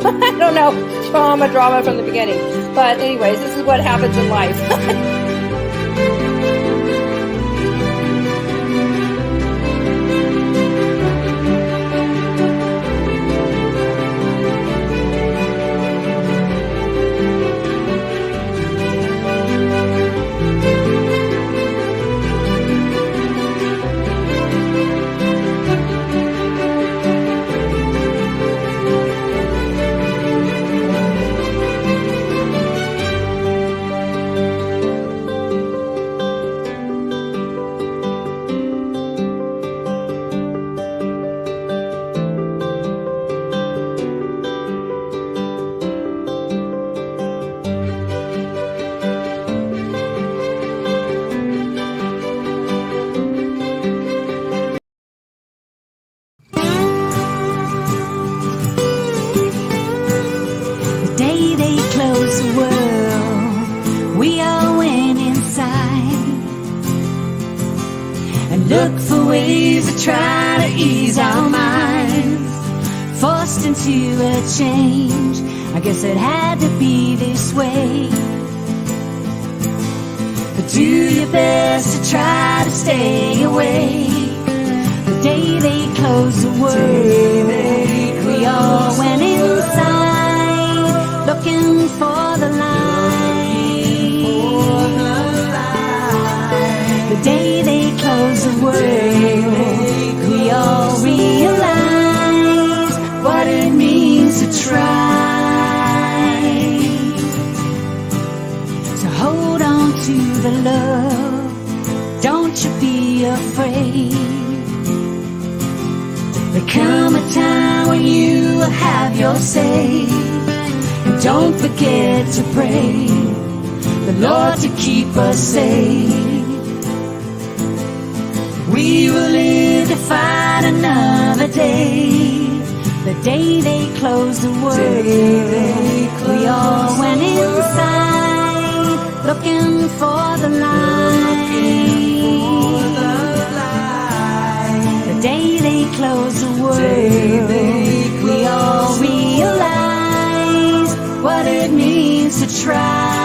I don't know, drama from the beginning. But anyways, this is what happens in life. Look for ways to try to ease our minds, forced into a change. I guess it had to be this way. But do your best to try to stay away. The day they closed the world, we all went inside, looking for the light. The day they closed the world, we all realize what it means to try. So hold on to the love, don't you be afraid. There come a time when you will have your say, and don't forget to pray the Lord to keep us safe. We will live to fight another day. The day they closed the world, we all went inside, looking for the light. The day they closed the world, we all realize what it means to try.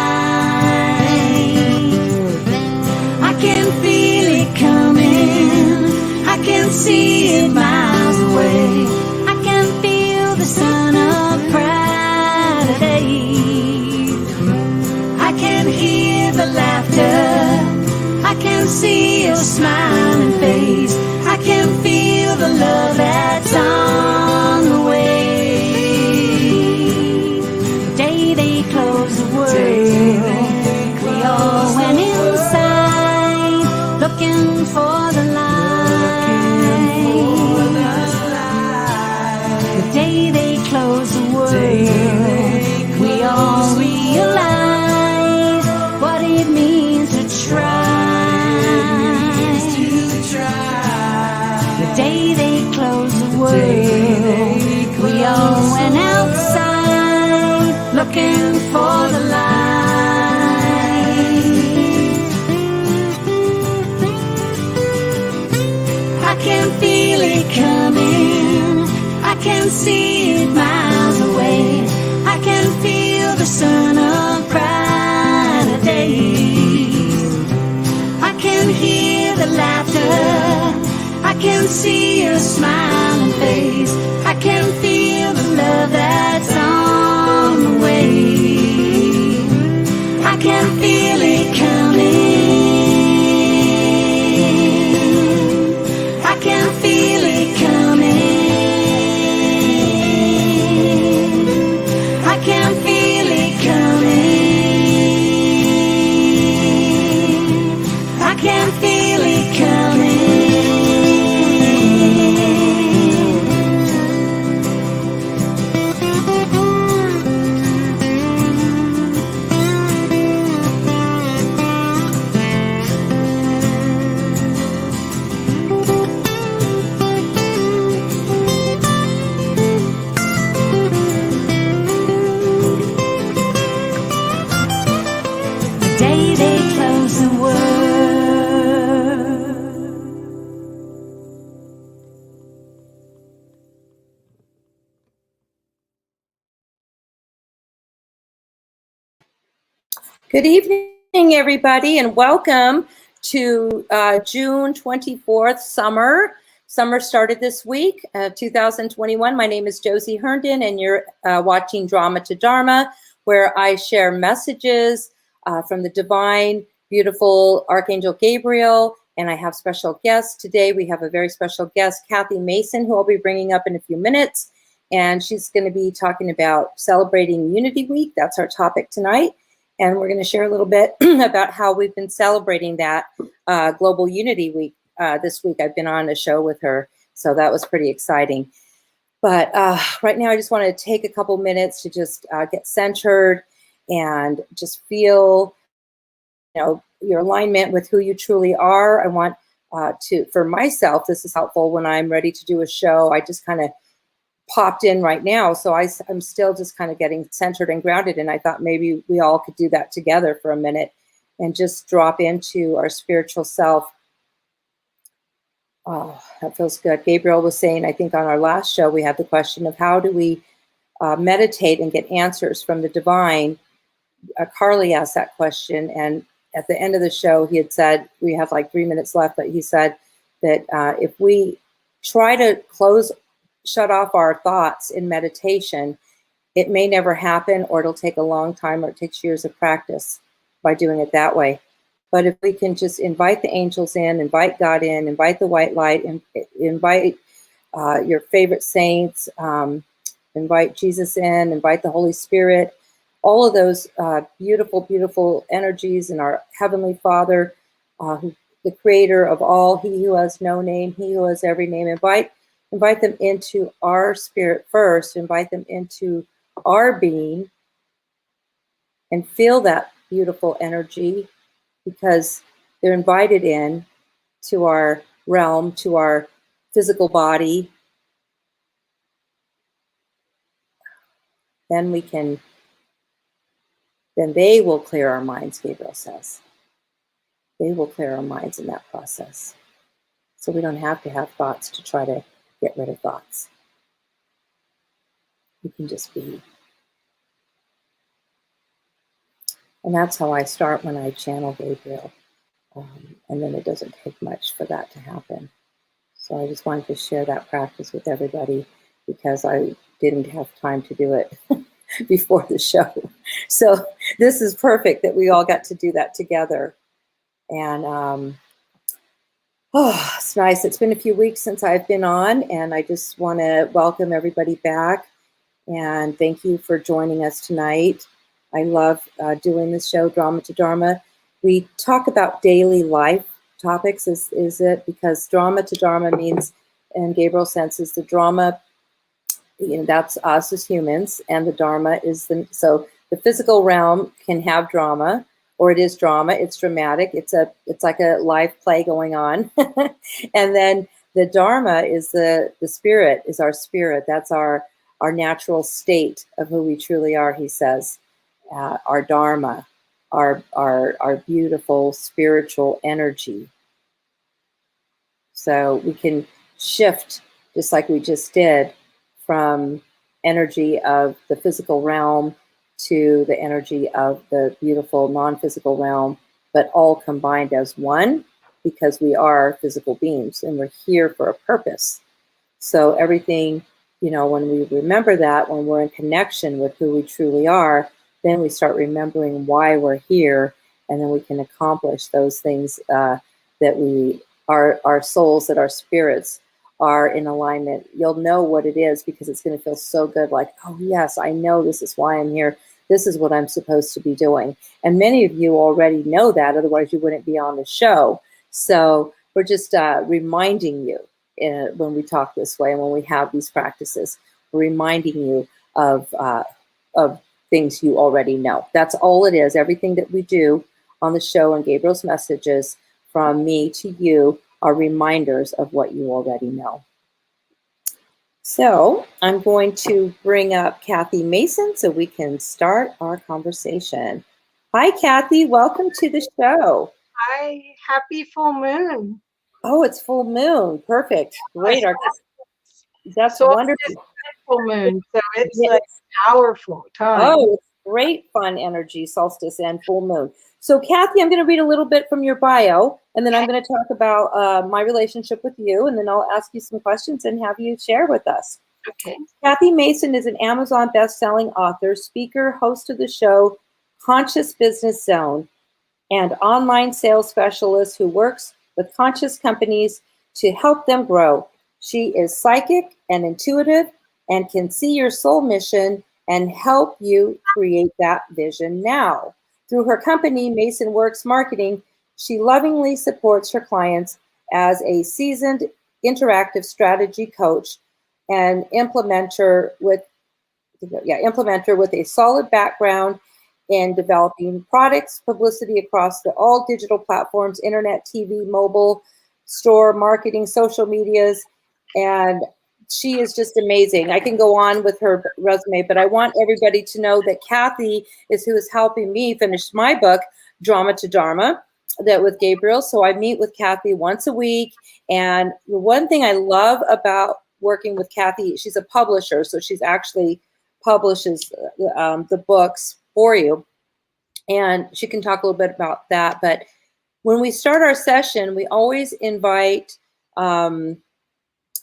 I can feel it coming, I can see it miles away. I can feel the sun of brighter days. I can hear the laughter, I can see your smiling face. I can feel the love that's on the way. The day they closed the world, we all went inside, looking for the light. The day they closed the world, we all realize what it means to try. The day they closed the world, we all went outside, looking for the light. I can feel it coming, I can see it miles away. I can feel the sun of brighter days. I can hear the laughter, I can see your smiling face. I can feel the love that's on the way. I can feel it coming, I can feel it coming. Good evening, everybody, and welcome to June 24th, summer. Summer started this week, 2021. My name is Josie Herndon, and you're watching Drama to Dharma, where I share messages from the divine, beautiful archangel Gabriel, and I have special guests. Today, we have a very special guest, Kathy Mason, who I'll be bringing up in a few minutes, and she's going to be talking about celebrating Unity Week. That's our topic tonight. And we're going to share a little bit about how we've been celebrating that Global Unity Week this week. I've been on a show with her, so that was pretty exciting. But right now, I just want to take a couple minutes to just get centered and just feel, your alignment with who you truly are. I want for myself, this is helpful when I'm ready to do a show. I just kind of popped in right now, so I'm still just kind of getting centered and grounded, and I thought maybe we all could do that together for a minute and just drop into our spiritual self. Oh, that feels good. Gabriel was saying, I think on our last show, we had the question of how do we meditate and get answers from the divine. Carly asked that question, and at the end of the show, he had said, we have like 3 minutes left, but he said that if we try to shut off our thoughts in meditation, it may never happen, or it'll take a long time, or it takes years of practice by doing it that way. But if we can just invite the angels in, invite God in, invite the white light, and invite your favorite saints, invite Jesus in, invite the Holy Spirit, all of those beautiful, beautiful energies in our Heavenly Father, the creator of all, he who has no name, he who has every name, invite them into our spirit first, invite them into our being, and feel that beautiful energy, because they're invited in to our realm, to our physical body. Then they will clear our minds, Gabriel says. They will clear our minds in that process. So we don't have to have thoughts to try to get rid of thoughts. You can just be. And that's how I start when I channel Gabriel. And then it doesn't take much for that to happen. So I just wanted to share that practice with everybody because I didn't have time to do it before the show. So this is perfect that we all got to do that together. And it's nice. It's been a few weeks since I've been on, and I just want to welcome everybody back. And thank you for joining us tonight. I love doing this show, Drama to Dharma. We talk about daily life topics, is it? Because Drama to Dharma means, in Gabriel sense, is the drama, that's us as humans, and the Dharma is so the physical realm can have drama, or it is drama, it's dramatic, it's like a live play going on. And then the Dharma is the spirit, is our spirit. That's our natural state of who we truly are, he says. Our Dharma, our beautiful spiritual energy. So we can shift, just like we just did, from energy of the physical realm to the energy of the beautiful non-physical realm, but all combined as one, because we are physical beings and we're here for a purpose. So everything, when we remember that, when we're in connection with who we truly are, then we start remembering why we're here, and then we can accomplish those things that our souls, that our spirits are in alignment. You'll know what it is because it's going to feel so good, like, oh yes, I know this is why I'm here. This is what I'm supposed to be doing. And many of you already know that, otherwise you wouldn't be on the show. So we're just reminding you when we talk this way and when we have these practices, we're reminding you of things you already know. That's all it is. Everything that we do on the show and Gabriel's messages from me to you are reminders of what you already know. So I'm going to bring up Kathy Mason so we can start our conversation. Hi, Kathy. Welcome to the show. Hi. Happy full moon. Oh, it's full moon. Perfect. Great. That's so wonderful. It's full moon, so it's like powerful time. Oh, great fun energy, solstice and full moon. So Kathy, I'm going to read a little bit from your bio, and then I'm going to talk about my relationship with you, and then I'll ask you some questions and have you share with us. Okay. Kathy Mason is an Amazon best-selling author, speaker, host of the show Conscious Business Zone, and online sales specialist who works with conscious companies to help them grow. She is psychic and intuitive and can see your soul mission and help you create that vision now. Through her company, Mason Works Marketing, she lovingly supports her clients as a seasoned interactive strategy coach and implementer with a solid background in developing products, publicity across all digital platforms, internet, TV, mobile, store, marketing, social medias, and she is just amazing. I can go on with her resume, but I want everybody to know that Kathy is who is helping me finish my book, Drama to Dharma, that with Gabriel. So I meet with Kathy once a week. And the one thing I love about working with Kathy, she's a publisher, so she's actually publishes the books for you. And she can talk a little bit about that. But when we start our session, we always invite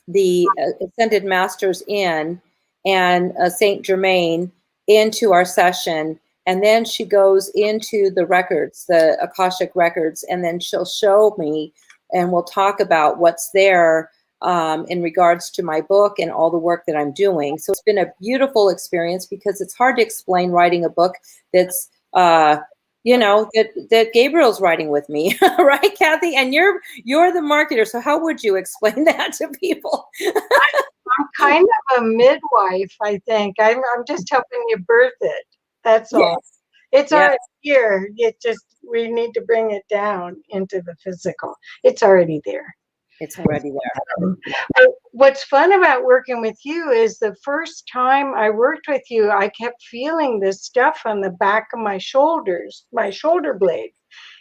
the Ascended Masters in and Saint Germain into our session. And then she goes into the records, the Akashic records, and then she'll show me and we'll talk about what's there in regards to my book and all the work that I'm doing. So it's been a beautiful experience because it's hard to explain writing a book that's, that Gabriel's writing with me, right, Kathy? And you're the marketer. So how would you explain that to people? I'm kind of a midwife, I think. I'm just helping you birth it. That's all. Yes. It's already here. We need to bring it down into the physical. It's already there. It's already there. What's fun about working with you is the first time I worked with you, I kept feeling this stuff on the back of my shoulders, my shoulder blades,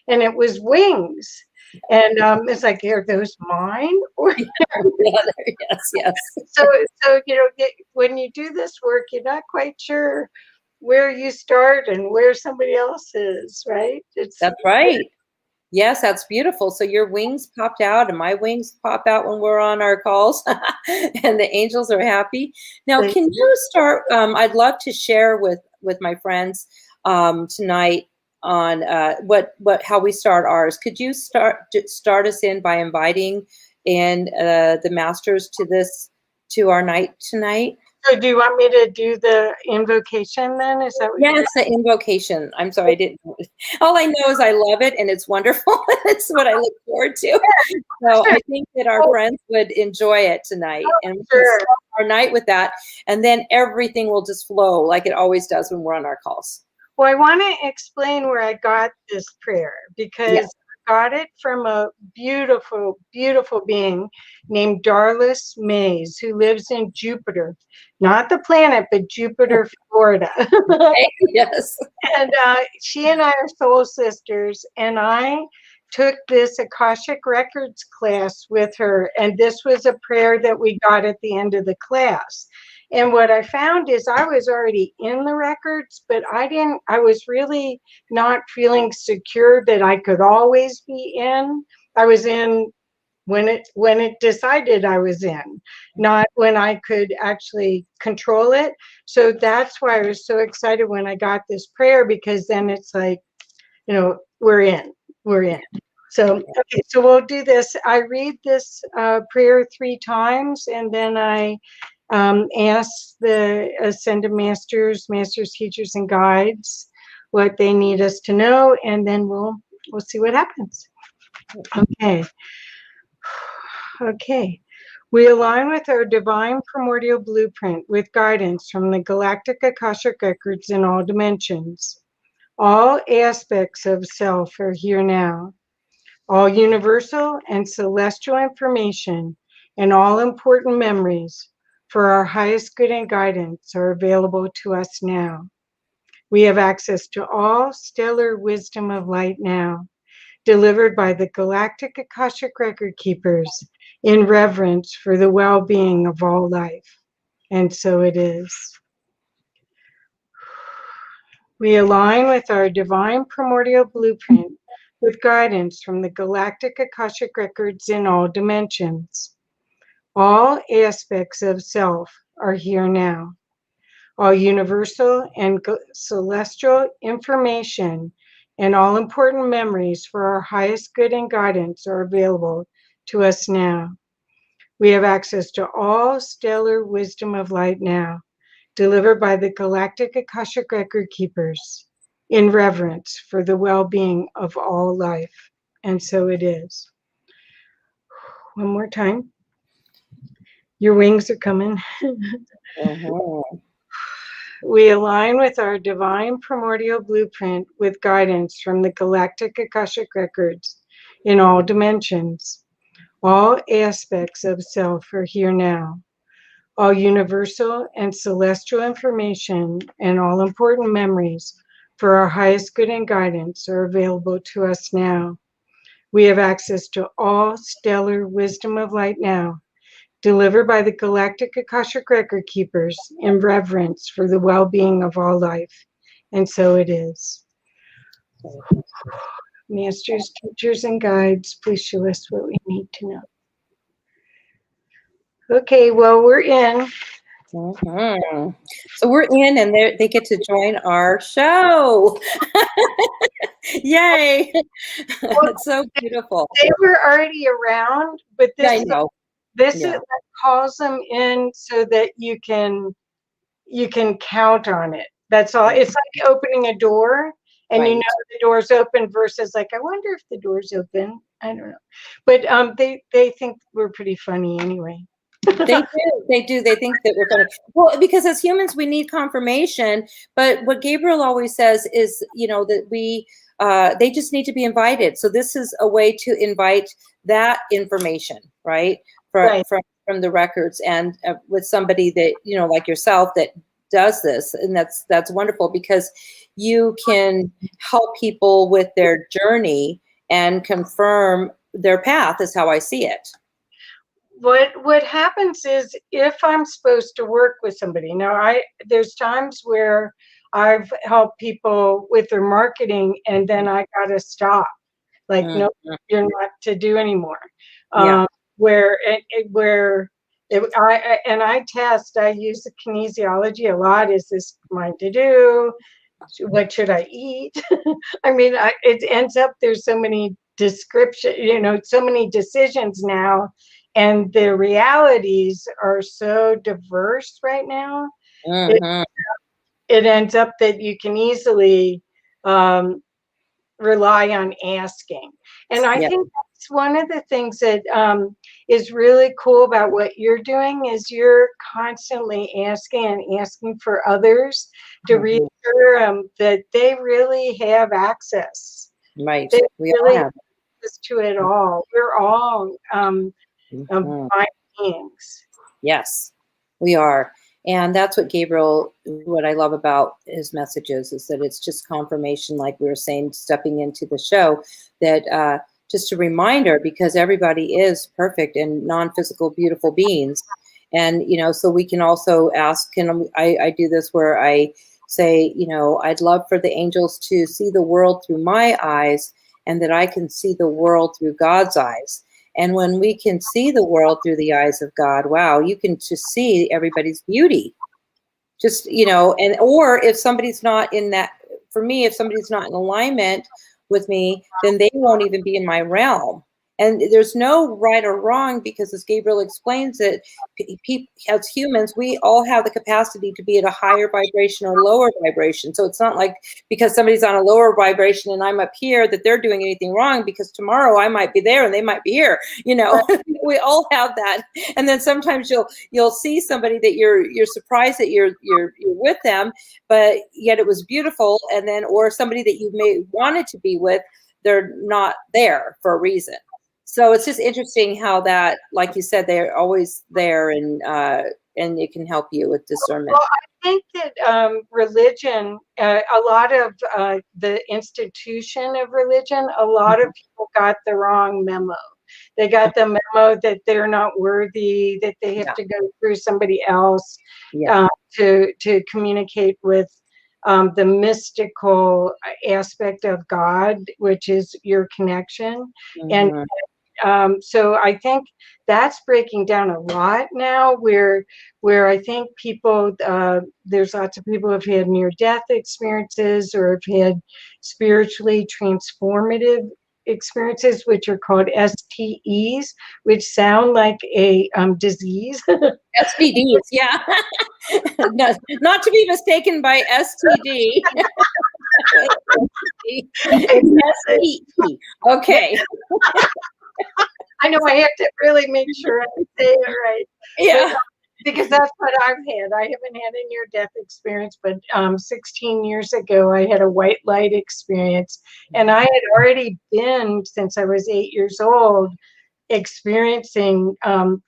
and it was wings. And it's like, are those mine? Yes. So when you do this work, you're not quite sure where you start and where somebody else is, right? That's right. Yes, that's beautiful. So your wings popped out and my wings pop out when we're on our calls and the angels are happy. Now, can you start, I'd love to share with my friends tonight on how we start ours. Could you start us in by inviting in the masters to our night tonight? So do you want me to do the invocation then? Is that what Yes, the invocation. I'm sorry, I didn't. All I know is I love it and it's wonderful. It's what I look forward to. So I think that our friends would enjoy it tonight. And we can start our night with that. And then everything will just flow like it always does when we're on our calls. Well, I want to explain where I got this prayer because I got it from a beautiful, beautiful being named Darlis Mays, who lives in Jupiter, not the planet, but Jupiter, Florida. Yes. And she and I are soul sisters, and I took this Akashic Records class with her, and this was a prayer that we got at the end of the class. And what I found is I was already in the records, but I was really not feeling secure that I could always be in. I was in when it decided I was in, not when I could actually control it. So that's why I was so excited when I got this prayer, because then it's like, we're in. So, okay, so we'll do this. I read this prayer 3 times, and then I ask the Ascended Masters, teachers, and guides what they need us to know, and then we'll see what happens. Okay. We align with our divine primordial blueprint with guidance from the Galactic Akashic Records in all dimensions. All aspects of self are here now. All universal and celestial information and all important memories for our highest good and guidance are available to us now. We have access to all stellar wisdom of light now, delivered by the Galactic Akashic Record Keepers in reverence for the well-being of all life. And so it is. We align with our divine primordial blueprint with guidance from the galactic Akashic records in all dimensions. All aspects of self are here now. All universal and celestial information and all important memories for our highest good and guidance are available to us now. We have access to all stellar wisdom of light now, delivered by the galactic Akashic record keepers in reverence for the well-being of all life. And so it is. One more time. Your wings are coming. We align with our divine primordial blueprint with guidance from the galactic Akashic records in all dimensions. All aspects of self are here now. All universal and celestial information and all important memories for our highest good and guidance are available to us now. We have access to all stellar wisdom of light now, delivered by the galactic Akashic record keepers in reverence for the well-being of all life. And so it is. Masters, teachers, and guides, please show us what we need to know. Okay, well, we're in. So we're in, and they get to join our show. Yay! It's so beautiful. They were already around, but this is calls them in so that you can count on it. That's all. It's like opening a door, and you know the door's open versus like, I wonder if the door's open. I don't know, but they think we're pretty funny anyway. They do. They think that we're going to, well, because as humans, we need confirmation. But what Gabriel always says is, that they just need to be invited. So this is a way to invite that information, right? From the records, and with somebody that, like yourself, that does this. And that's wonderful, because you can help people with their journey and confirm their path, is how I see it. What happens is, if I'm supposed to work with somebody, now there's times where I've helped people with their marketing, and then I gotta stop. Like, no, you're not to do anymore. I test. I use the kinesiology a lot. Is this mine to do? What should I eat? I mean, it ends up there's so many so many decisions now. And the realities are so diverse right now. It ends up that you can easily rely on asking. And I think that's one of the things that is really cool about what you're doing, is you're constantly asking and asking for others to reassure that they really have access. Right. They We really all have access to it all. We're all divine beings. Yes, we are. And that's what Gabriel, what I love about his messages, is that it's just confirmation, like we were saying, stepping into the show, that just a reminder, because everybody is perfect and non-physical, beautiful beings. And, so we can also ask, I do this where I say, I'd love for the angels to see the world through my eyes, and that I can see the world through God's eyes. And when we can see the world through the eyes of God, wow, you can just see everybody's beauty. Just, or if somebody's not in that, for me, if somebody's not in alignment with me, then they won't even be in my realm. And there's no right or wrong, because as Gabriel explains it, as humans, we all have the capacity to be at a higher vibration or lower vibration. So it's not like because somebody's on a lower vibration and I'm up here that they're doing anything wrong, because tomorrow I might be there and they might be here. We all have that. And then sometimes you'll see somebody that you're surprised that you're with them, but yet it was beautiful. And then, or somebody that you may wanted to be with, they're not there for a reason. So it's just interesting how that, like you said, they're always there, and it can help you with discernment. Well, I think that religion, a lot of the institution of religion, a lot of people got the wrong memo. They got the memo that they're not worthy, that they have to go through somebody else to communicate with the mystical aspect of God, which is your connection. And so I think that's breaking down a lot now, where I think people, there's lots of people who have had near-death experiences or have had spiritually transformative experiences, which are called STEs, which sound like a disease. STDs, yeah. No, not to be mistaken by STD. It's STE. Okay. I know I have to really make sure I say it right. Yeah. Because that's what I've had. I haven't had a near-death experience, but 16 years ago, I had a white light experience. And I had already been, since I was 8 years old, experiencing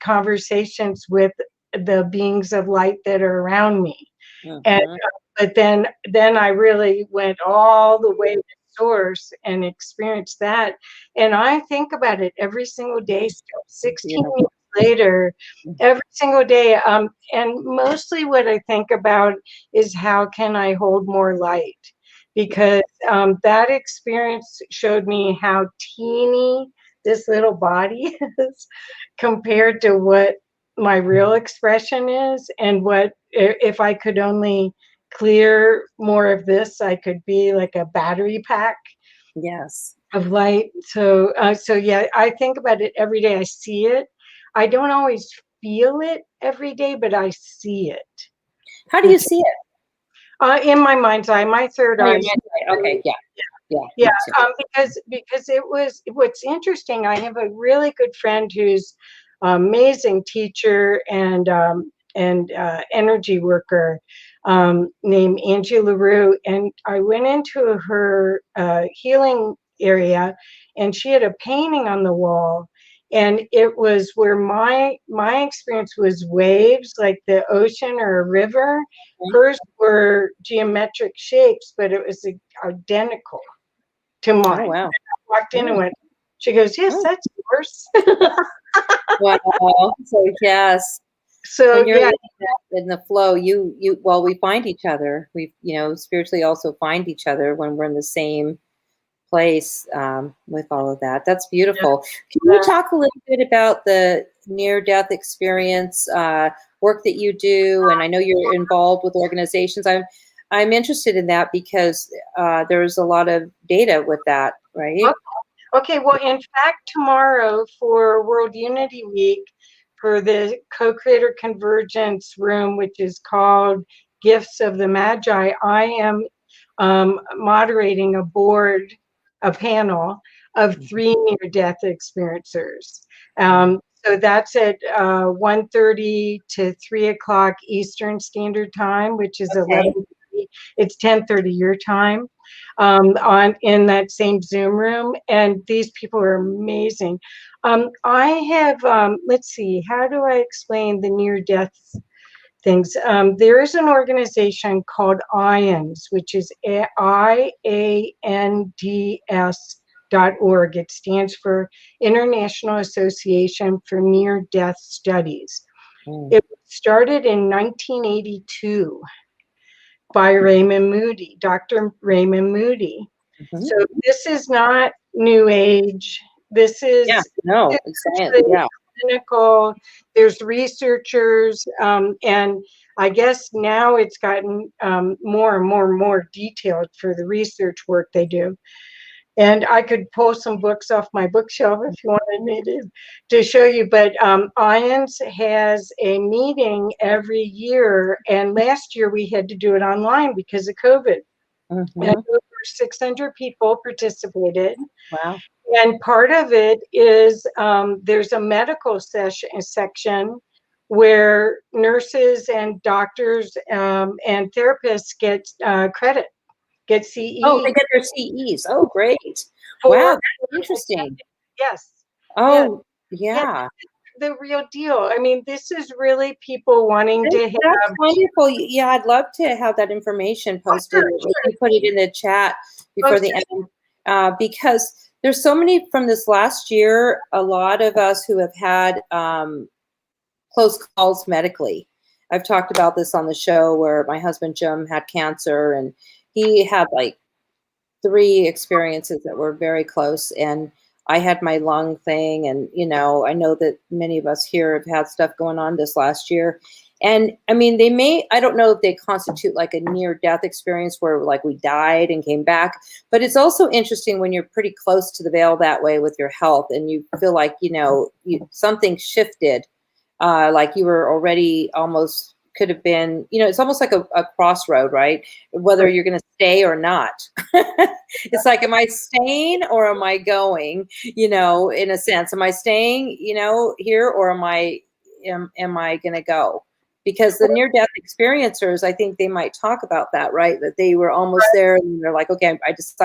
conversations with the beings of light that are around me. And but then I really went all the way to source and experienced that. And I think about it every single day still, 16 years later, every single day. And mostly what I think about is how can I hold more light? Because that experience showed me how teeny this little body is compared to what my real expression is, and what if I could only clear more of this, I could be like a battery pack of light. So yeah, I think about it every day. I see it. I don't always feel it every day, but I see it. How do you see it? In my mind's eye, my third eye. Okay, yeah. Yeah, because it was, what's interesting, I have a really good friend who's amazing teacher and energy worker, named Angie LaRue, and I went into her healing area, and she had a painting on the wall, and it was where my experience was waves, like the ocean or a river. Hers were geometric shapes, but it was identical to mine. Oh, wow. I walked in and went, she goes, yes, that's yours. Wow. So yes. So when you're yeah, in the flow, well, we find each other. We, spiritually also find each other when we're in the same place with all of that. That's beautiful. Can you talk a little bit about the near-death experience work that you do? And I know you're involved with organizations. I'm interested in that because there's a lot of data with that, right? Okay. Well, in fact, tomorrow for World Unity Week, for the Co-Creator Convergence Room, which is called Gifts of the Magi, I am moderating a panel of 3 near-death experiencers. So that's at 1:30 to 3 o'clock Eastern Standard Time, which is 11:30. It's 10:30 your time, in that same Zoom room. And these people are amazing. I have, let's see, how do I explain the near-death things? There is an organization called IANDS, which is IANDS.org. It stands for International Association for Near-Death Studies. It was started in 1982 by Dr. Raymond Moody. So this is not New Age. This is clinical. There's researchers, and I guess now it's gotten more and more detailed for the research work they do. And I could pull some books off my bookshelf if you wanted me to show you. But IANDS has a meeting every year. And last year we had to do it online because of COVID. And over 600 people participated. Wow. And part of it is there's a medical section where nurses and doctors and therapists get credit. Get CE. Oh, they get their CEs. Oh, great. Wow, that's interesting. Yes. Oh, yeah. The real deal. I mean, this is really people wanting to have. That's wonderful. Yeah, I'd love to have that information posted. If you put it in the chat before the end, because there's so many from this last year, a lot of us who have had close calls medically. I've talked about this on the show where my husband Jim had cancer, and he had like 3 experiences that were very close, and I had my lung thing, and I know that many of us here have had stuff going on this last year. And I mean, I don't know if they constitute like a near death experience where like we died and came back, but it's also interesting when you're pretty close to the veil that way with your health and you feel like, something shifted, like you were already almost could have been, it's almost like a crossroad, right? Whether you're going to stay or not. It's like, am I staying or am I going, in a sense, am I staying, here, or am I going to go? Because the near-death experiencers, I think they might talk about that, right? That they were almost there and they're like, okay, I just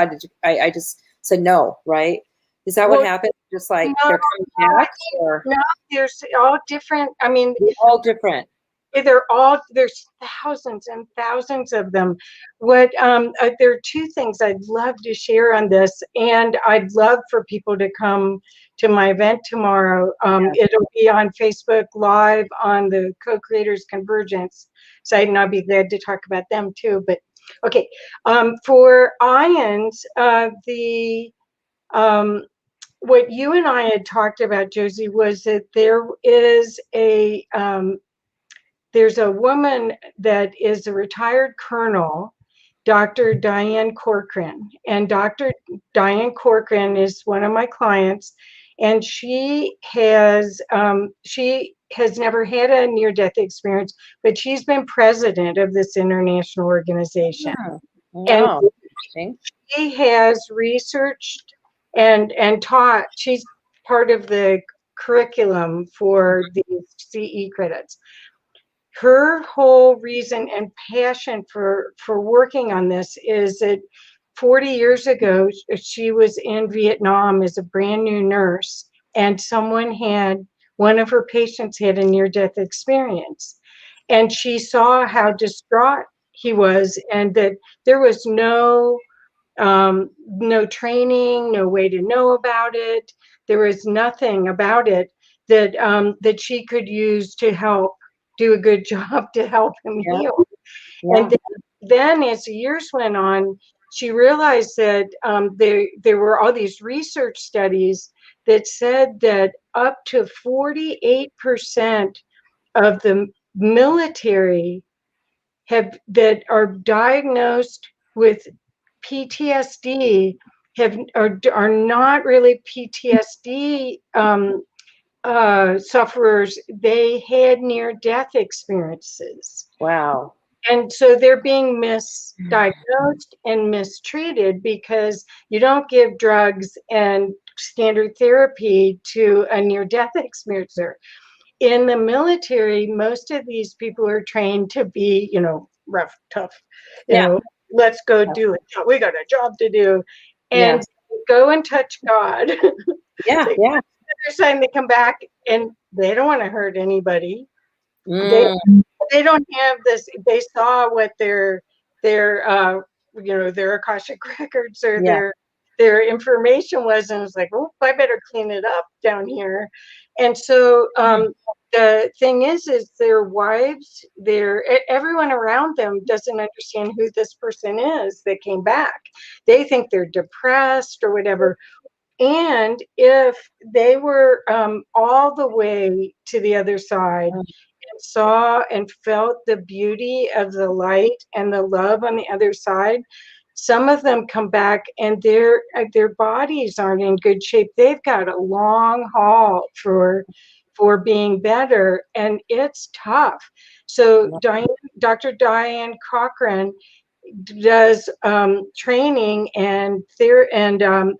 said no, right? Is that what happened? Just like they're coming back? Or? No, there's all different. I mean, they're all different. There's thousands and thousands of them. There are 2 things I'd love to share on this, and I'd love for people to come to my event tomorrow. It'll be on Facebook Live on the Co-Creators Convergence site, and I'll be glad to talk about them too. But okay, for ions, what you and I had talked about, Josie, was that there's a woman that is a retired colonel, Dr. Diane Corcoran. And Dr. Diane Corcoran is one of my clients, and she has never had a near-death experience, but she's been president of this international organization. Oh, wow. And she has researched and taught. She's part of the curriculum for the CE credits. Her whole reason and passion for working on this is that 40 years ago, she was in Vietnam as a brand new nurse, and one of her patients had a near-death experience. And she saw how distraught he was, and that there was no training, no way to know about it. There was nothing about it that she could use to help do a good job to help him heal. Yeah. And then as the years went on, she realized that there were all these research studies that said that up to 48% of the military that are diagnosed with PTSD are not really PTSD sufferers. They had near-death experiences. Wow. And so they're being misdiagnosed and mistreated because you don't give drugs and standard therapy to a near-death experiencer. In the military, most of these people are trained to be, rough, tough, let's go do it. We got a job to do. And go and touch God. Yeah, yeah. They come back and they don't want to hurt anybody. They don't have this. They saw what their Akashic records or their information was, and it's like, oh, I better clean it up down here. And so the thing is their wives, everyone around them doesn't understand who this person is that came back. They think they're depressed or whatever. And if they were all the way to the other side and saw and felt the beauty of the light and the love on the other side, some of them come back and their bodies aren't in good shape. They've got a long haul for being better, and it's tough. So Dr. Diane Corcoran does training and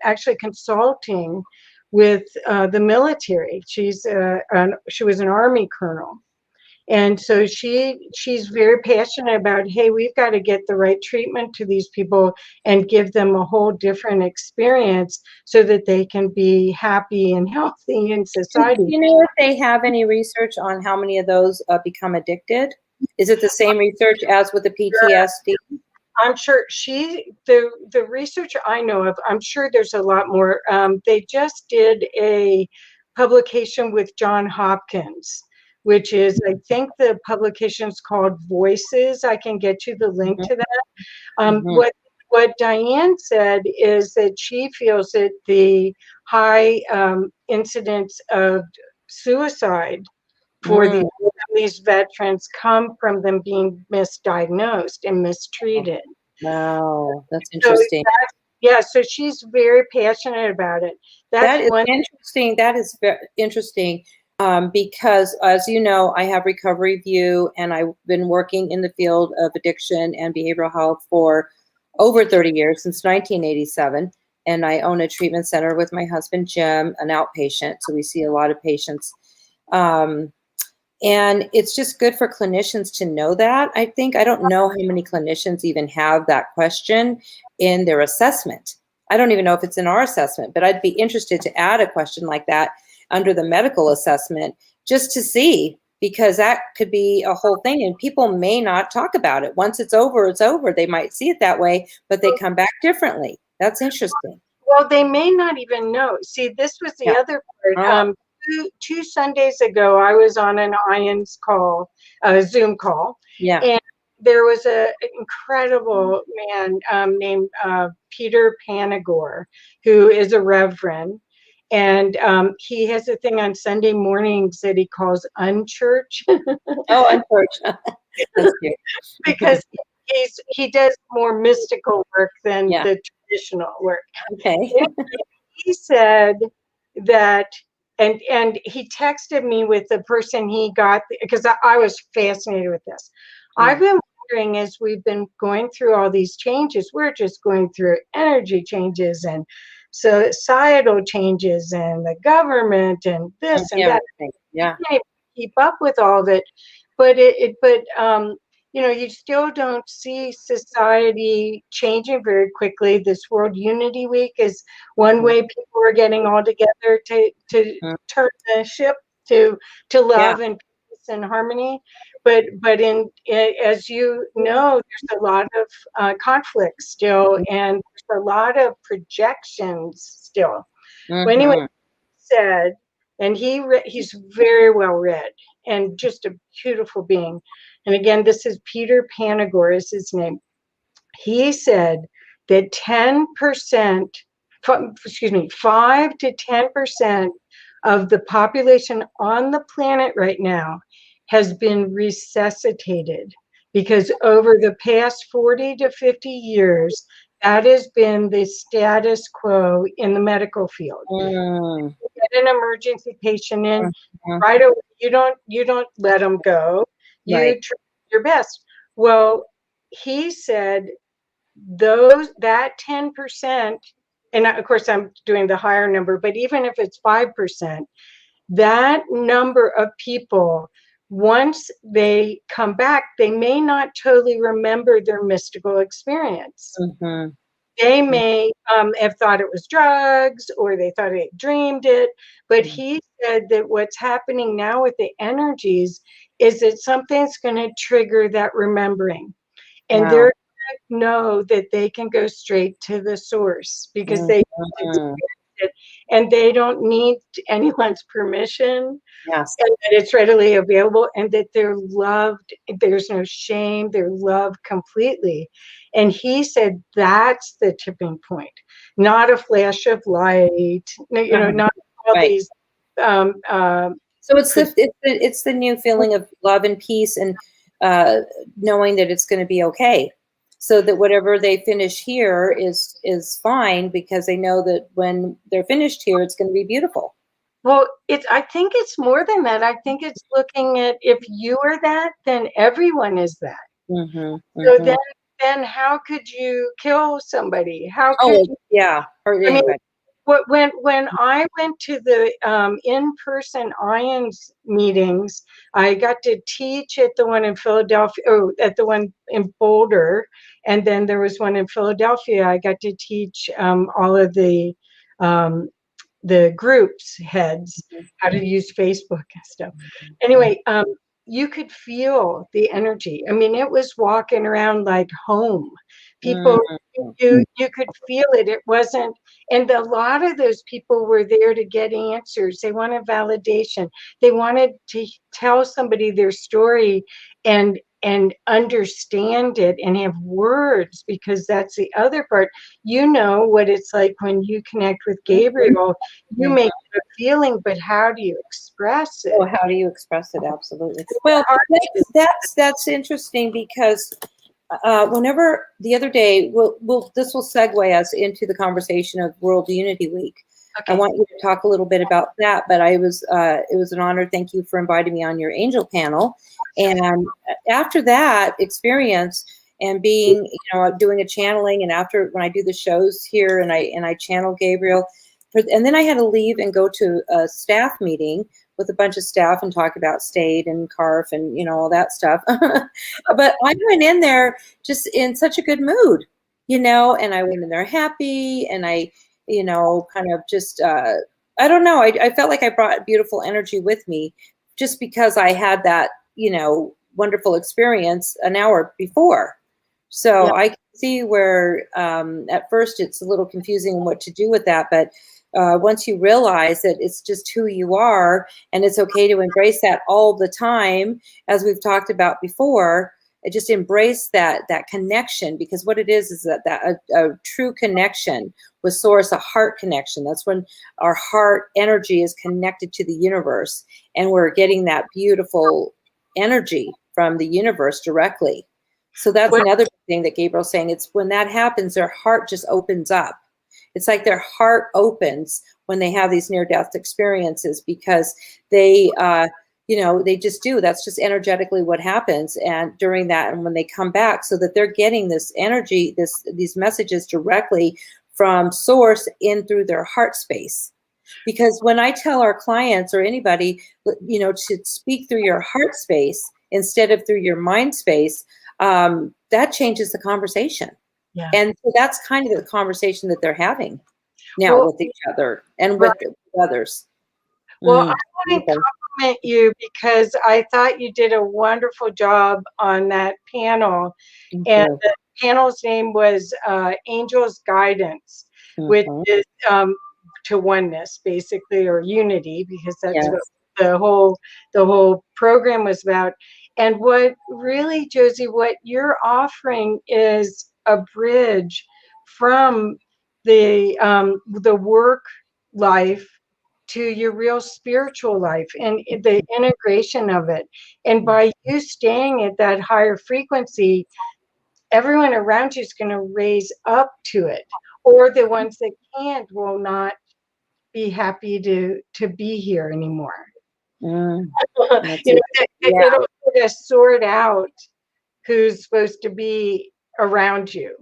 actually consulting with the military. She was an Army colonel, and so she's very passionate about, hey, we've got to get the right treatment to these people and give them a whole different experience so that they can be happy and healthy in society. Do you know if they have any research on how many of those become addicted? Is it the same research as with the PTSD? I'm sure the research I know of, I'm sure there's a lot more. They just did a publication with Johns Hopkins which is, I think the publication's called Voices. I can get you the link to that. Mhm. What Diane said is that she feels that the high incidence of suicide for Mm. these veterans come from them being misdiagnosed and mistreated. Wow, that's So interesting. yeah, so she's very passionate about it. That That's is one. interesting. That is very interesting, because, as you know, I have Recovery View, and I've been working in the field of addiction and behavioral health for over 30 years, since 1987. And I own a treatment center with my husband, Jim, an outpatient. So we see a lot of patients. Um, and it's just good for clinicians to know that. I think, I don't know how many clinicians even have that question in their assessment. I don't even know if it's in our assessment, but I'd be interested to add a question like that under the medical assessment, just to see, because that could be a whole thing, and people may not talk about it. Once it's over, it's over. They might see it that way, but they come back differently. That's interesting. Well, they may not even know. See, this was the Yeah. other part. Oh, Two Sundays ago, I was on an IONS call, a Zoom call, yeah. and there was an incredible man named Peter Panagore, who is a reverend, and he has a thing on Sunday mornings that he calls unchurch. Oh, unfortunately. That's cute. Because he does more mystical work than Yeah. the traditional work. Okay. He said that, and he texted me with the person he got, because I was fascinated with this. I've been wondering, as we've been going through all these changes, we're just going through energy changes and societal changes and the government and this and that. Everything. Yeah. Can't even keep up with all of it, but you know, you still don't see society changing very quickly. This World Unity Week is one way people are getting all together to turn the ship to Yeah. love and peace and harmony. But as you know, there's a lot of conflict still, and there's a lot of projections still. Well, anyway, Mhm. said, and he's very well read and just a beautiful being. And again, this is Peter Panagore is his name. He said that 10%, 5 to 10% of the population on the planet right now has been resuscitated, because over the past 40 to 50 years, that has been the status quo in the medical field. Mm. Get an emergency patient in Mhm. right away. You don't let them go. You Right. try your best. Well, he said that 10%, and of course I'm doing the higher number, but even if it's 5%, that number of people, once they come back, they may not totally remember their mystical experience. Mhm. They may have thought it was drugs, or they thought they dreamed it. But he said that what's happening now with the energies is that something's going to trigger that remembering. And Wow. they're going to know that they can go straight to the source, because they Mhm. experienced it, and they don't need anyone's permission, Yes. and that it's readily available, and that they're loved. There's no shame. They're loved completely. And he said that's the tipping point, not a flash of light, you know, Uh-huh. not all Right. these. Um, uh, So it's the new feeling of love and peace, and uh, knowing that it's going to be okay. So that whatever they finish here is fine, because they know that when they're finished here, it's going to be beautiful. well, I think it's more than that. I think it's looking at, if you are that, then everyone is that. Mhm. So Mhm. then how could you kill somebody? How could Oh, you? yeah. Hurt I mean, anybody. when I went to the in-person IONS meetings, I got to teach at the one in Philadelphia, or at the one in Boulder, and then there was one in Philadelphia. I got to teach all of the groups heads how to use Facebook and stuff. Anyway, you could feel the energy. I mean, it was walking around like home. People, Mm. you could feel it. It wasn't, and a lot of those people were there to get answers. They wanted validation. They wanted to tell somebody their story and understand it and have words, because that's the other part. You know what it's like when you connect with Gabriel. You make it a feeling, but how do you express it? Oh, how do you express it? Absolutely. Well, that's interesting because whenever the other day, this will segue us into the conversation of World Unity Week. Okay. I want you to talk a little bit about that, but it was an honor. Thank you for inviting me on your angel panel. And after that experience and being, doing a channeling, and after when I do the shows here and I channel Gabriel, and then I had to leave and go to a staff meeting with a bunch of staff and talk about state and CARF and, all that stuff. But I went in there just in such a good mood, and I went in there happy, and I, kind of just, I don't know. I felt like I brought beautiful energy with me just because I had that, wonderful experience an hour before. So Yeah. I can see where at first it's a little confusing what to do with that, but once you realize that it's just who you are, and it's okay to embrace that all the time, as we've talked about before, just embrace that connection, because what it is that a true connection with source, a heart connection. That's when our heart energy is connected to the universe, and we're getting that beautiful energy from the universe directly. So that's another thing that Gabriel's saying. It's when that happens, their heart just opens up. It's like their heart opens when they have these near-death experiences, because they, they just do. That's just energetically what happens. And during that, and when they come back, so that they're getting this energy, these messages directly from source in through their heart space. Because when I tell our clients or anybody, to speak through your heart space instead of through your mind space, that changes the conversation. Yeah. And so that's kind of the conversation that they're having now with each other and with others. Well, I want to compliment you because I thought you did a wonderful job on that panel. And the panel's name was Angel's Guidance, which is to oneness, basically, or unity, because that's what the whole program was about. And what really, Josie, what you're offering is a bridge from the work life to your real spiritual life and the integration of it. And by you staying at that higher frequency, everyone around you is going to raise up to it, or the ones that can't will not be happy to be here anymore. It'll sort of sort out who's supposed to be around you.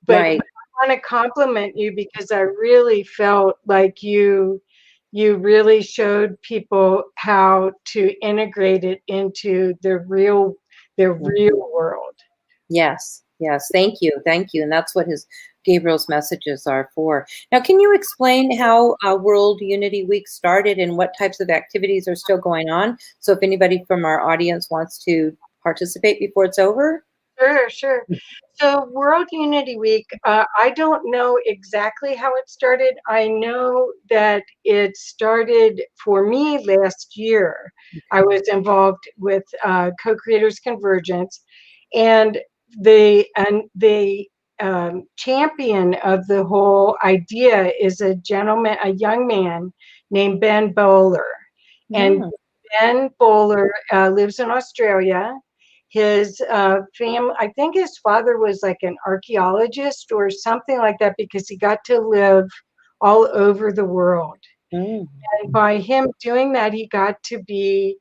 But I want to compliment you because I really felt like you really showed people how to integrate it into their real world. Yes. Thank you. And that's what Gabriel's messages are for. Now, can you explain how World Unity Week started and what types of activities are still going on? So if anybody from our audience wants to participate before it's over? Sure. So World Unity Week, I don't know exactly how it started. I know that it started for me last year. I was involved with Co-Creators Convergence, and the champion of the whole idea is a young man named Ben Bowler. And Ben Bowler lives in Australia. His family, I think his father was like an archaeologist or something like that, because he got to live all over the world. And by him doing that, he got to be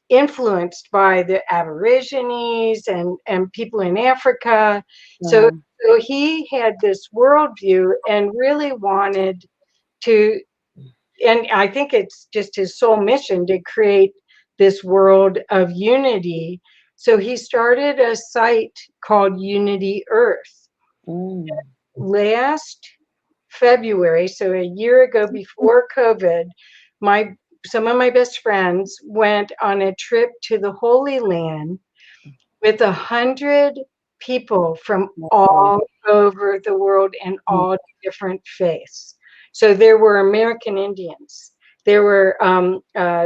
influenced by the Aborigines and people in Africa. So he had this worldview and really wanted to, and I think it's just his sole mission to create this world of unity. So he started a site called Unity Earth. Last February, so a year ago before COVID, some of my best friends went on a trip to the Holy Land with 100 people from all over the world and all different faiths. So there were American Indians, there were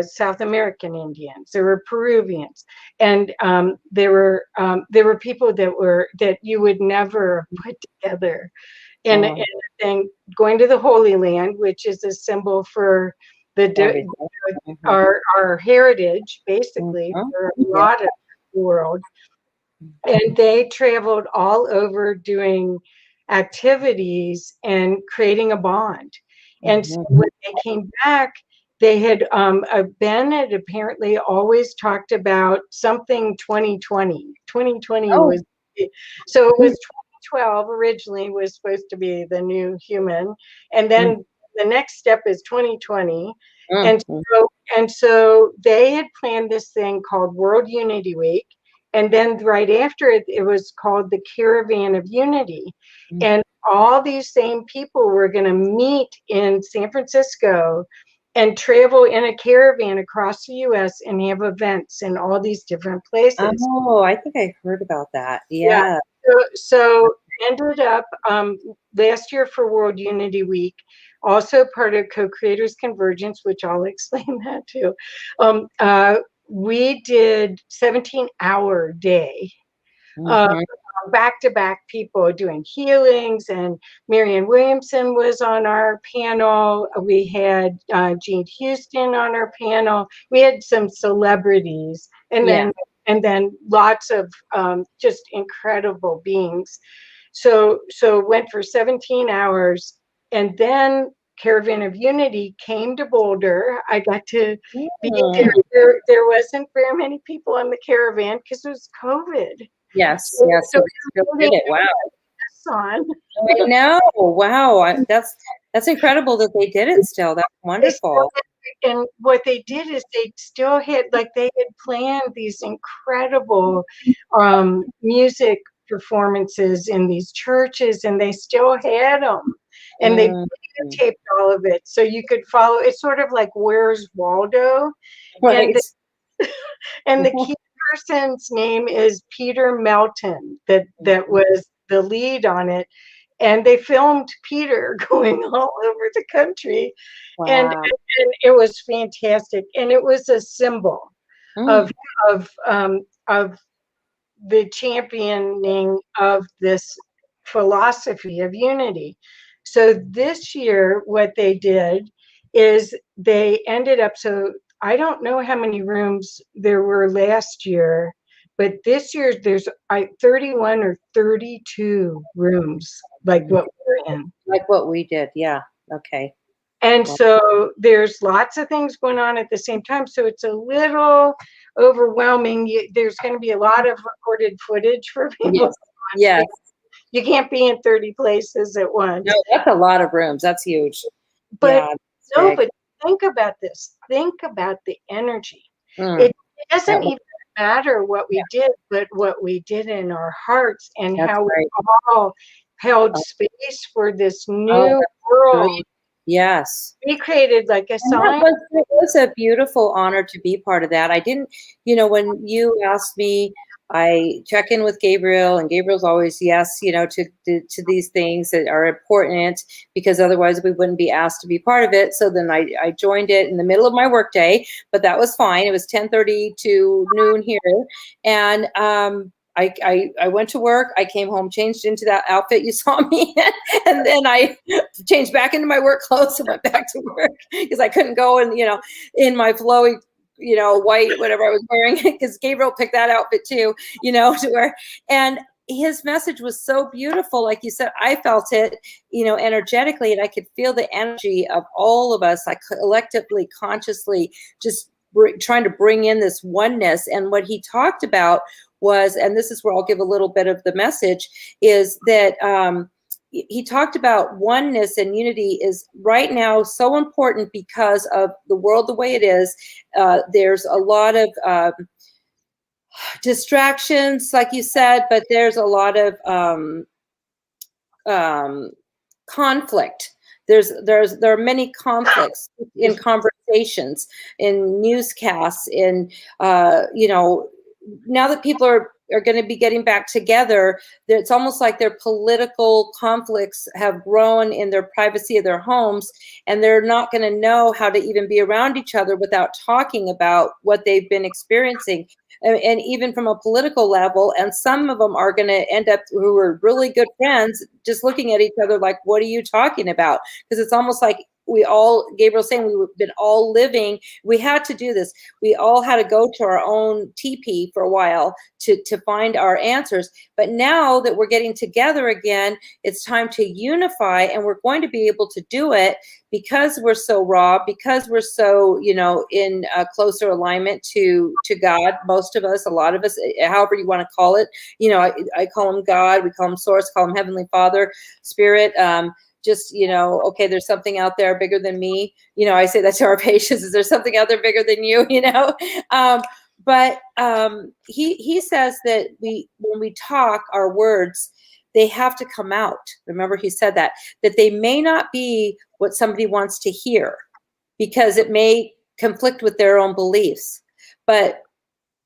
South American Indians, there were Peruvians, and there were people that you would never put together in a thing. Going to the Holy Land, which is a symbol for our heritage, basically, for a lot of the world. And they traveled all over doing activities and creating a bond. And so when they came back, they had Ben had apparently always talked about something 2020. 2020 was, so it was 2012 originally was supposed to be the new human, and then the next step is 2020. And so they had planned this thing called World Unity Week. And then right after it, it was called the Caravan of Unity. And all these same people were going to meet in San Francisco and travel in a caravan across the U.S. and have events in all these different places. Oh, I think I heard about that. Yeah. So ended up last year for World Unity Week, also part of Co-Creators Convergence, which I'll explain that too. We did 17-hour day, back-to-back people doing healings, and Marianne Williamson was on our panel. We had Gene Houston on our panel. We had some celebrities, and then lots of just incredible beings. So went for 17 hours, and then Caravan of Unity came to Boulder. I got to be there. There wasn't very many people on the caravan because it was COVID. Yes. So they still did it. Wow. I know. Wow. That's incredible that they did it still. That's wonderful. And what they did is they still had, like, they had planned these incredible music performances in these churches, and they still had them. And they taped all of it so you could follow. It's sort of like Where's Waldo? Right. And the key person's name is Peter Melton, that was the lead on it. And they filmed Peter going all over the country. Wow. And it was fantastic. And it was a symbol of the championing of this philosophy of unity. So this year, what they did is they ended up, so I don't know how many rooms there were last year, but this year there's 31 or 32 rooms like what we're in. Like what we did, yeah. Okay. And so there's lots of things going on at the same time. So it's a little overwhelming. There's going to be a lot of recorded footage for people. Yes. You can't be in 30 places at once. No, that's a lot of rooms. That's huge. But but think about this. Think about the energy. It doesn't even matter what we did, but what we did in our hearts, and how we all held space for this new world. Yes. We created like a sign. It was a beautiful honor to be part of that. I didn't, when you asked me, I check in with Gabriel, and Gabriel's always yes, to these things that are important, because otherwise we wouldn't be asked to be part of it. So then I joined it in the middle of my workday, but that was fine. It was 10:30 to noon here, and I went to work. I came home, changed into that outfit you saw me in, and then I changed back into my work clothes and went back to work because I couldn't go in my flowy, white, whatever I was wearing, because Gabriel picked that outfit too, to wear. And his message was so beautiful. Like you said, I felt it, energetically, and I could feel the energy of all of us, like collectively, consciously, just trying to bring in this oneness. And what he talked about was, and this is where I'll give a little bit of the message, is that he talked about oneness and unity is right now so important because of the world the way it is. There's a lot of distractions, like you said, but there's a lot of conflict. There are many conflicts in conversations, in newscasts, in now that people are are going to be getting back together. It's almost like their political conflicts have grown in their privacy of their homes, and they're not going to know how to even be around each other without talking about what they've been experiencing. And even from a political level, and some of them are going to end up, who are really good friends, just looking at each other like, what are you talking about? Because it's almost like Gabriel's saying, we've been all living, we had to do this. We all had to go to our own teepee for a while to find our answers. But now that we're getting together again, it's time to unify, and we're going to be able to do it because we're so raw, because we're so, in a closer alignment to God. Most of us, a lot of us, however you want to call it, I call him God, we call him Source, call him Heavenly Father, Spirit, just, okay, there's something out there bigger than me. I say that to our patients, is there something out there bigger than you, But he says that when we talk, our words, they have to come out. Remember, he said that they may not be what somebody wants to hear because it may conflict with their own beliefs. But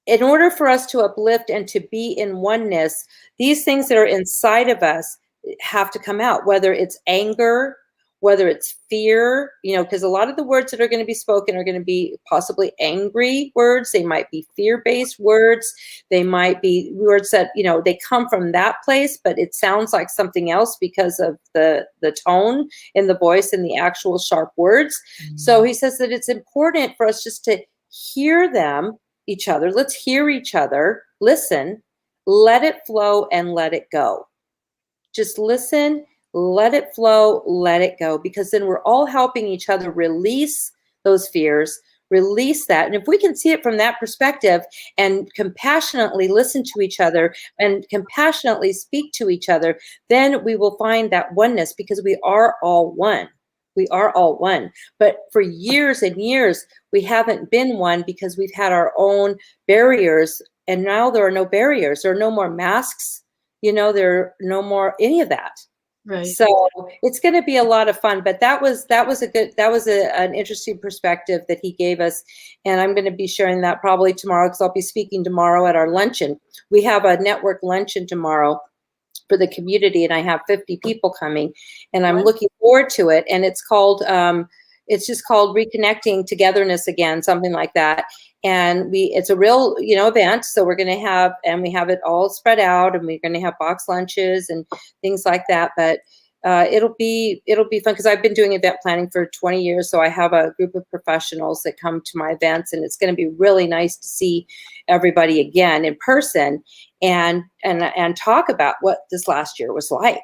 in order for us to uplift and to be in oneness, these things that are inside of us have to come out, whether it's anger, whether it's fear, because a lot of the words that are going to be spoken are going to be possibly angry words. They might be fear-based words. They might be words that, they come from that place, but it sounds like something else because of the tone in the voice and the actual sharp words. Mm-hmm. So he says that it's important for us just to hear them, each other. Let's hear each other, listen, let it flow, and let it go. Just listen, let it flow, let it go, because then we're all helping each other release those fears, release that. And if we can see it from that perspective and compassionately listen to each other and compassionately speak to each other, then we will find that oneness, because we are all one. We are all one. But for years and years, we haven't been one because we've had our own barriers. And now there are no barriers. There are no more masks. There are no more any of that. Right. So it's going to be a lot of fun. But that was an interesting perspective that he gave us. And I'm going to be sharing that probably tomorrow, because I'll be speaking tomorrow at our luncheon. We have a network luncheon tomorrow for the community, and I have 50 people coming, and I'm looking forward to it. And it's called, it's just called Reconnecting Togetherness Again, something like that. And it's a real, event. So we're going to have, and we have it all spread out, and we're going to have box lunches and things like that. But it'll be fun, because I've been doing event planning for 20 years. So I have a group of professionals that come to my events, and it's going to be really nice to see everybody again in person and talk about what this last year was like.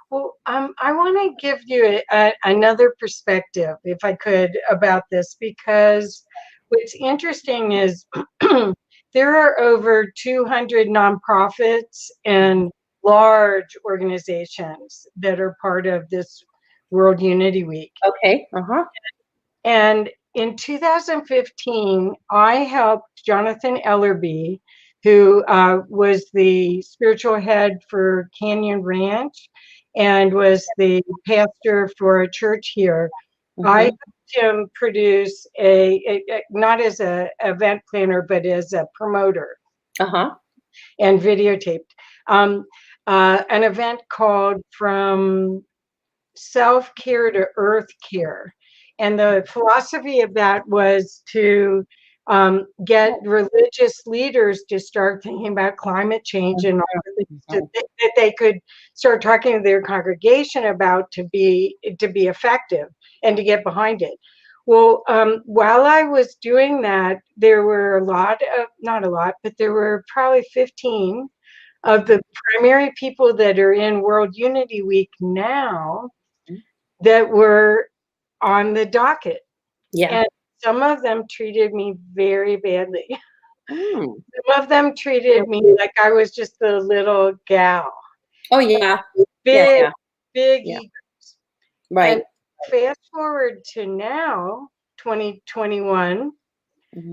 Well, I want to give you another perspective, if I could, about this, because what's interesting is there are over 200 nonprofits and large organizations that are part of this World Unity Week. Okay. Uh-huh. And in 2015, I helped Jonathan Ellerby, who was the spiritual head for Canyon Ranch and was the pastor for a church here. Mm-hmm. I helped him produce not as an event planner, but as a promoter. Uh-huh. And videotaped an event called From Self-Care to Earth Care. And the philosophy of that was to get religious leaders to start thinking about climate change and all the things that they could start talking to their congregation about to be effective and to get behind it. Well, while I was doing that, there were not a lot, but there were probably 15 of the primary people that are in World Unity Week now that were on the docket. Yeah. And some of them treated me very badly. Mm. Some of them treated me like I was just a little gal. Oh, yeah. Big Yeah. egos. Right. And fast forward to now, 2021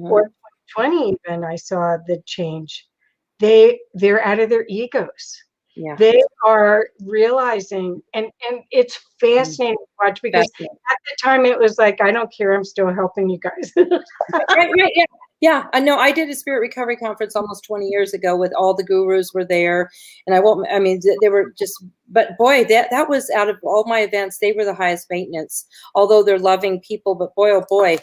or 2020 even, I saw the change. They're out of their egos. Yeah. They are realizing, and it's fascinating to watch, because at the time it was like, I don't care, I'm still helping you guys. Right, yeah. Yeah, I know. I did a spirit recovery conference almost 20 years ago with all the gurus were there. And I mean, they were just, but boy, that was out of all my events, they were the highest maintenance, although they're loving people, but boy, oh boy,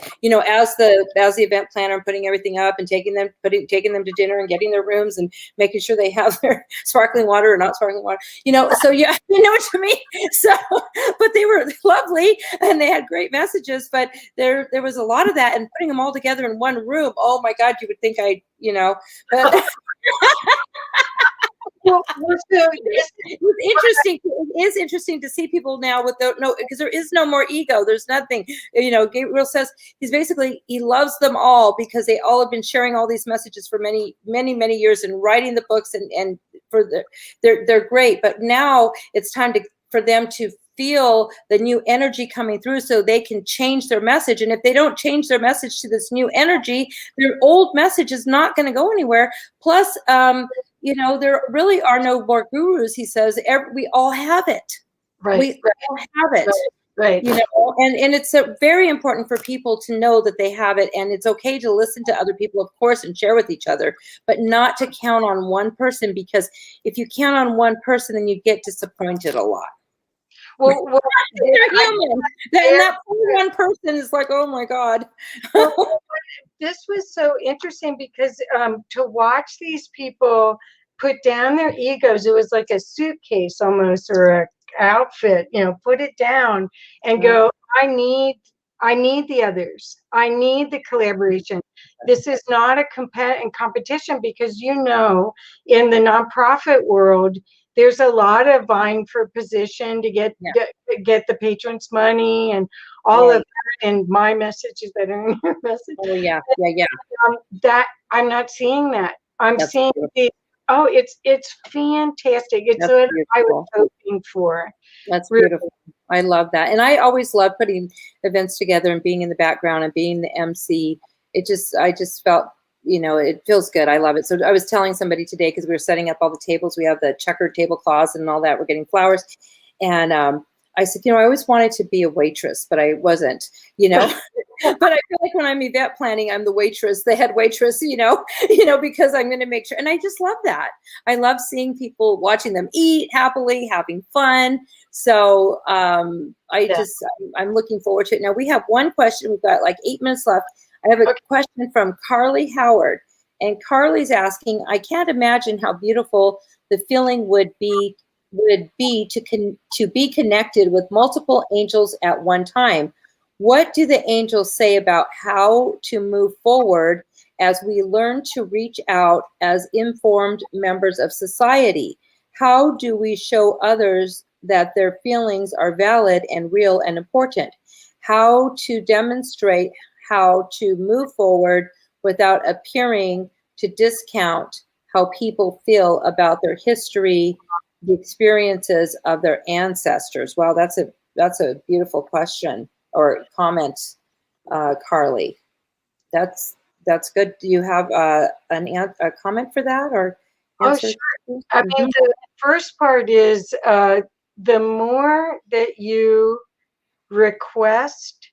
as the event planner, and putting everything up and taking them to dinner and getting their rooms and making sure they have their sparkling water or not sparkling water, so yeah, you know what I mean? So, but they were lovely and they had great messages, but there was a lot of that, and putting them all together in one room. Oh my God, you would think but Well, so it's interesting. It is interesting to see people now with because there is no more ego. There's nothing. Gabriel says he loves them all because they all have been sharing all these messages for many, many, many years and writing the books and they're great. But now it's time for them to feel the new energy coming through so they can change their message. And if they don't change their message to this new energy, their old message is not going to go anywhere. Plus, there really are no more gurus, he says. We all have it. Right. We all have it. Right. And it's very important for people to know that they have it. And it's okay to listen to other people, of course, and share with each other, but not to count on one person, because if you count on one person, then you get disappointed a lot. Well, you're human. That one person is like, oh my God. This was so interesting because to watch these people put down their egos, it was like a suitcase almost, or a outfit, put it down and go, I need the others. I need the collaboration. This is not a competition, because in the nonprofit world, there's a lot of vying for position to get the patrons' money and all of that. And my message is better than your message. Oh yeah. That I'm not seeing that. That's seeing it's fantastic. It's what I was hoping for. That's beautiful. I love that. And I always love putting events together and being in the background and being the MC. I just felt, it feels good. I love it. So I was telling somebody today, because we were setting up all the tables, we have the checkered tablecloths and all that. We're getting flowers. And I said, I always wanted to be a waitress, but I wasn't, but I feel like when I'm event planning, I'm the waitress, the head waitress, because I'm going to make sure. And I just love that. I love seeing people, watching them eat happily, having fun. So I'm looking forward to it. Now we have one question. We've got like 8 minutes left. I have a question from Carly Howard, and Carly's asking, I can't imagine how beautiful the feeling would be to be connected with multiple angels at one time. What do the angels say about how to move forward as we learn to reach out as informed members of society? How do we show others that their feelings are valid and real and important? How to demonstrate how to move forward without appearing to discount how people feel about their history, the experiences of their ancestors? Wow, that's a beautiful question or comment, Carly. That's good. Do you have a comment for that or answer? Oh, sure. I mean, the first part is the more that you request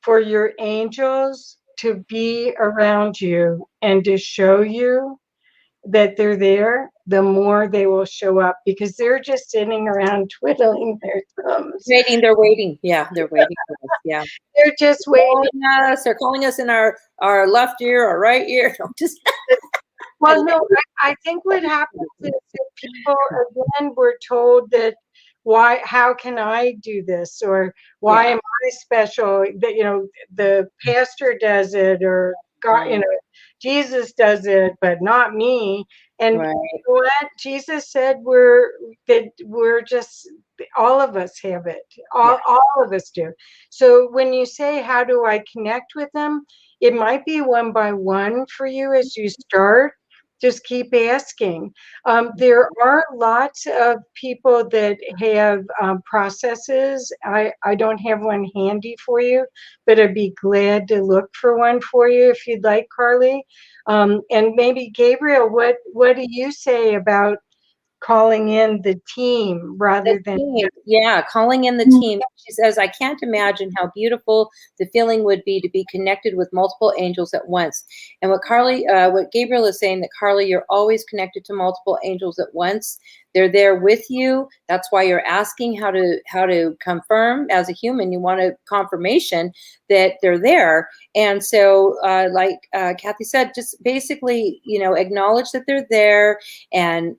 for your angels to be around you and to show you that they're there, the more they will show up, because they're just sitting around twiddling their thumbs. They're waiting. Yeah, they're waiting for us. Yeah. They're just waiting. They're calling us in our left ear or right ear. Well, no, I think what happens is that people, again, were told that, how can I do this? Or why am I special? That, the pastor does it, or God, Jesus does it, but not me. And what Jesus said, we're just, all of us have it. All of us do. So when you say, how do I connect with them? It might be one by one for you as you start. Just keep asking. There are lots of people that have processes. I don't have one handy for you, but I'd be glad to look for one for you if you'd like, Carly. And maybe Gabriel, what do you say about calling in the team rather The than team, yeah, calling in the team. She says, I can't imagine how beautiful the feeling would be to be connected with multiple angels at once. And what Gabriel is saying, that Carly, you're always connected to multiple angels at once. They're there with you. That's why you're asking how to confirm. As a human, you want a confirmation that they're there. And so, like Kathy said, just basically, acknowledge that they're there, and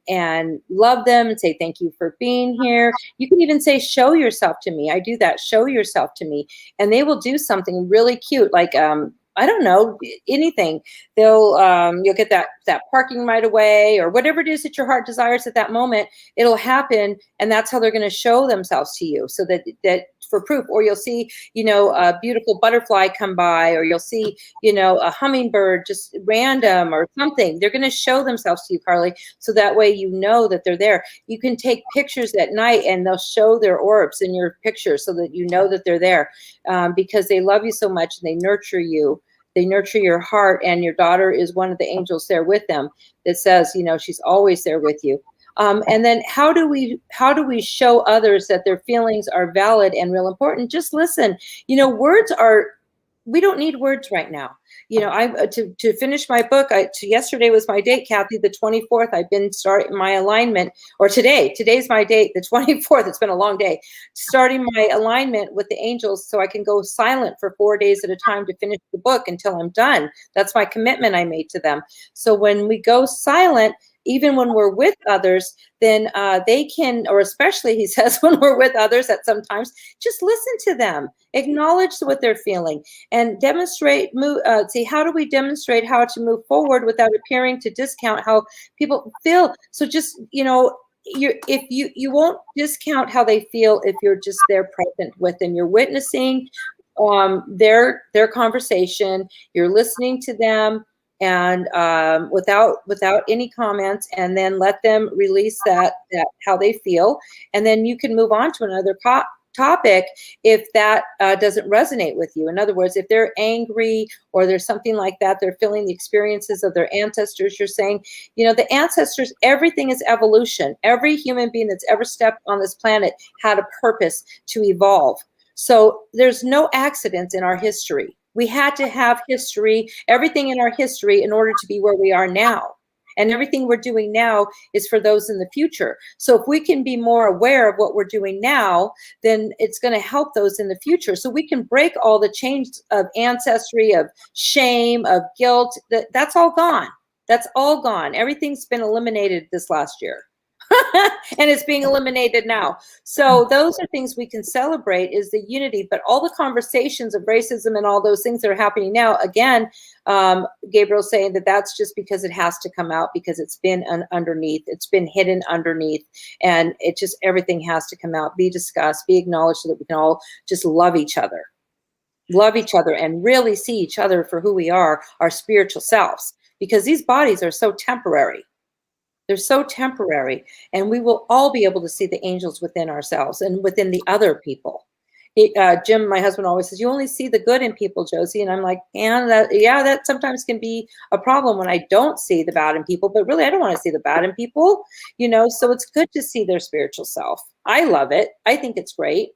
love them, and say thank you for being here. You can even say, show yourself to me. I do that. Show yourself to me. And they will do something really cute, like I don't know, anything. You'll get that parking right away, or whatever it is that your heart desires at that moment. It'll happen, and that's how they're going to show themselves to you, so that for proof. Or you'll see, a beautiful butterfly come by, or you'll see, a hummingbird just random or something. They're going to show themselves to you, Carly, so that way you know that they're there. You can take pictures at night, and they'll show their orbs in your picture, so that you know that they're there, because they love you so much, and they nurture you. They nurture your heart, and your daughter is one of the angels there with them that says, she's always there with you. And then how do we show others that their feelings are valid and real important? Just listen. We don't need words right now. To finish my book, yesterday was my date, Kathy, the 24th. I've been starting my alignment, or today's my date, the 24th. It's been a long day, starting my alignment with the angels, so I can go silent for 4 days at a time to finish the book until I'm done. That's my commitment I made to them. So when we go silent, even when we're with others, then they can, or especially, he says, when we're with others, at sometimes, just listen to them, acknowledge what they're feeling, and demonstrate. See, how do we demonstrate how to move forward without appearing to discount how people feel? So just, if you won't discount how they feel if you're just there present with them. You're witnessing their conversation. You're listening to them, and without any comments, and then let them release that how they feel, and then you can move on to another topic if that doesn't resonate with you. In other words, if they're angry or there's something like that, they're feeling the experiences of their ancestors. You're saying, the ancestors, everything is evolution. Every human being that's ever stepped on this planet had a purpose to evolve. So there's no accidents in our history. We had to have history, everything in our history, in order to be where we are now. And everything we're doing now is for those in the future. So if we can be more aware of what we're doing now, then it's going to help those in the future. So we can break all the chains of ancestry, of shame, of guilt. That's all gone. That's all gone. Everything's been eliminated this last year. And it's being eliminated now. So those are things we can celebrate, is the unity. But all the conversations of racism and all those things that are happening now, again, Gabriel's saying that that's just because it has to come out, because it's been underneath, it's been hidden underneath, and it just, everything has to come out, be discussed, be acknowledged, so that we can all just love each other, and really see each other for who we are, our spiritual selves, because these bodies are so temporary. They're so temporary, and we will all be able to see the angels within ourselves and within the other people. Jim, my husband, always says, you only see the good in people, Josie. And I'm like, that sometimes can be a problem when I don't see the bad in people, but really, I don't want to see the bad in people, so it's good to see their spiritual self. I love it. I think it's great,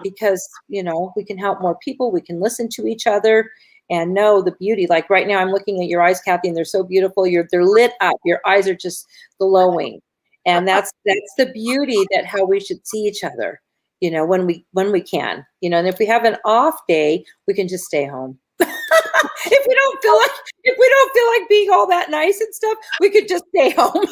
because, we can help more people. We can listen to each other and know the beauty. Like right now, I'm looking at your eyes, Kathy, and they're so beautiful. They're lit up. Your eyes are just glowing. And that's the beauty, that how we should see each other, when we can, and if we have an off day, we can just stay home. If we don't feel like being all that nice and stuff, we could just stay home.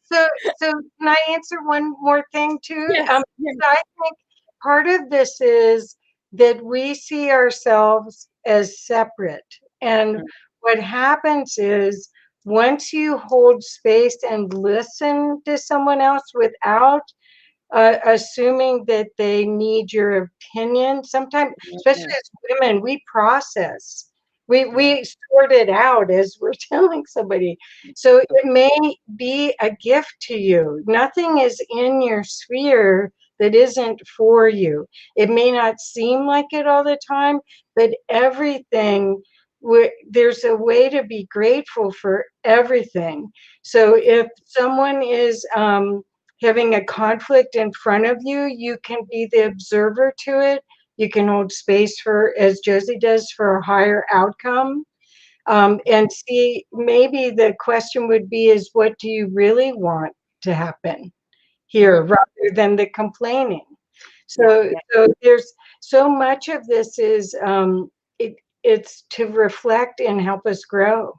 So can I answer one more thing too? Yes. I think part of this is that we see ourselves as separate. And what happens is, once you hold space and listen to someone else without assuming that they need your opinion, sometimes, especially as women, we process. We sort it out as we're telling somebody. So it may be a gift to you. Nothing is in your sphere that isn't for you. It may not seem like it all the time, but everything there's a way to be grateful for everything. So if someone is having a conflict in front of you, you can be the observer to it. You can hold space for, as Josie does, for a higher outcome. And see, maybe the question would be is, what do you really want to happen here, rather than the complaining? So there's so much of this is it's to reflect and help us grow.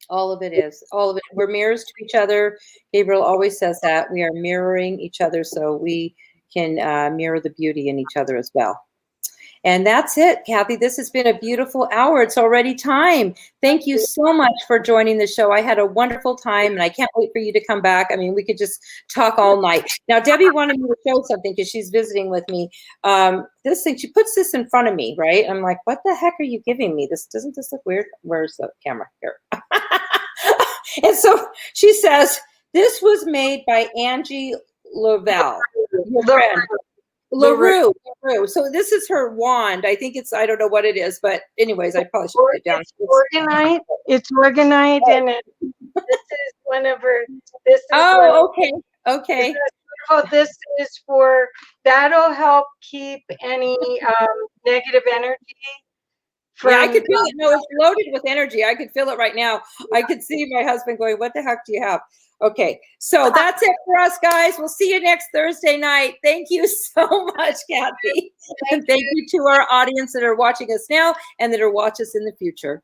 All of it is. All of it. We're mirrors to each other. Gabriel always says that. We are mirroring each other so we can mirror the beauty in each other as well. And that's it, Kathy. This has been a beautiful hour. It's already time. Thank you so much for joining the show. I had a wonderful time, and I can't wait for you to come back. I mean, we could just talk all night. Now, Debbie wanted me to show something because she's visiting with me. This thing, she puts this in front of me, right? I'm like, what the heck are you giving me? Doesn't this look weird? Where's the camera? Here. And so she says, this was made by Angie Lavelle, your friend. LaRue. So this is her wand. I think I don't know what it is, but anyways, I probably should put it down. It's organized, and this is one of her. Okay. This is for, that'll help keep any negative energy. I could feel it. No, it's loaded with energy. I could feel it right now. I could see my husband going, what the heck do you have? Okay, so that's it for us, guys. We'll see you next Thursday night. Thank you so much, Kathy. And thank you to our audience that are watching us now and that are watching us in the future.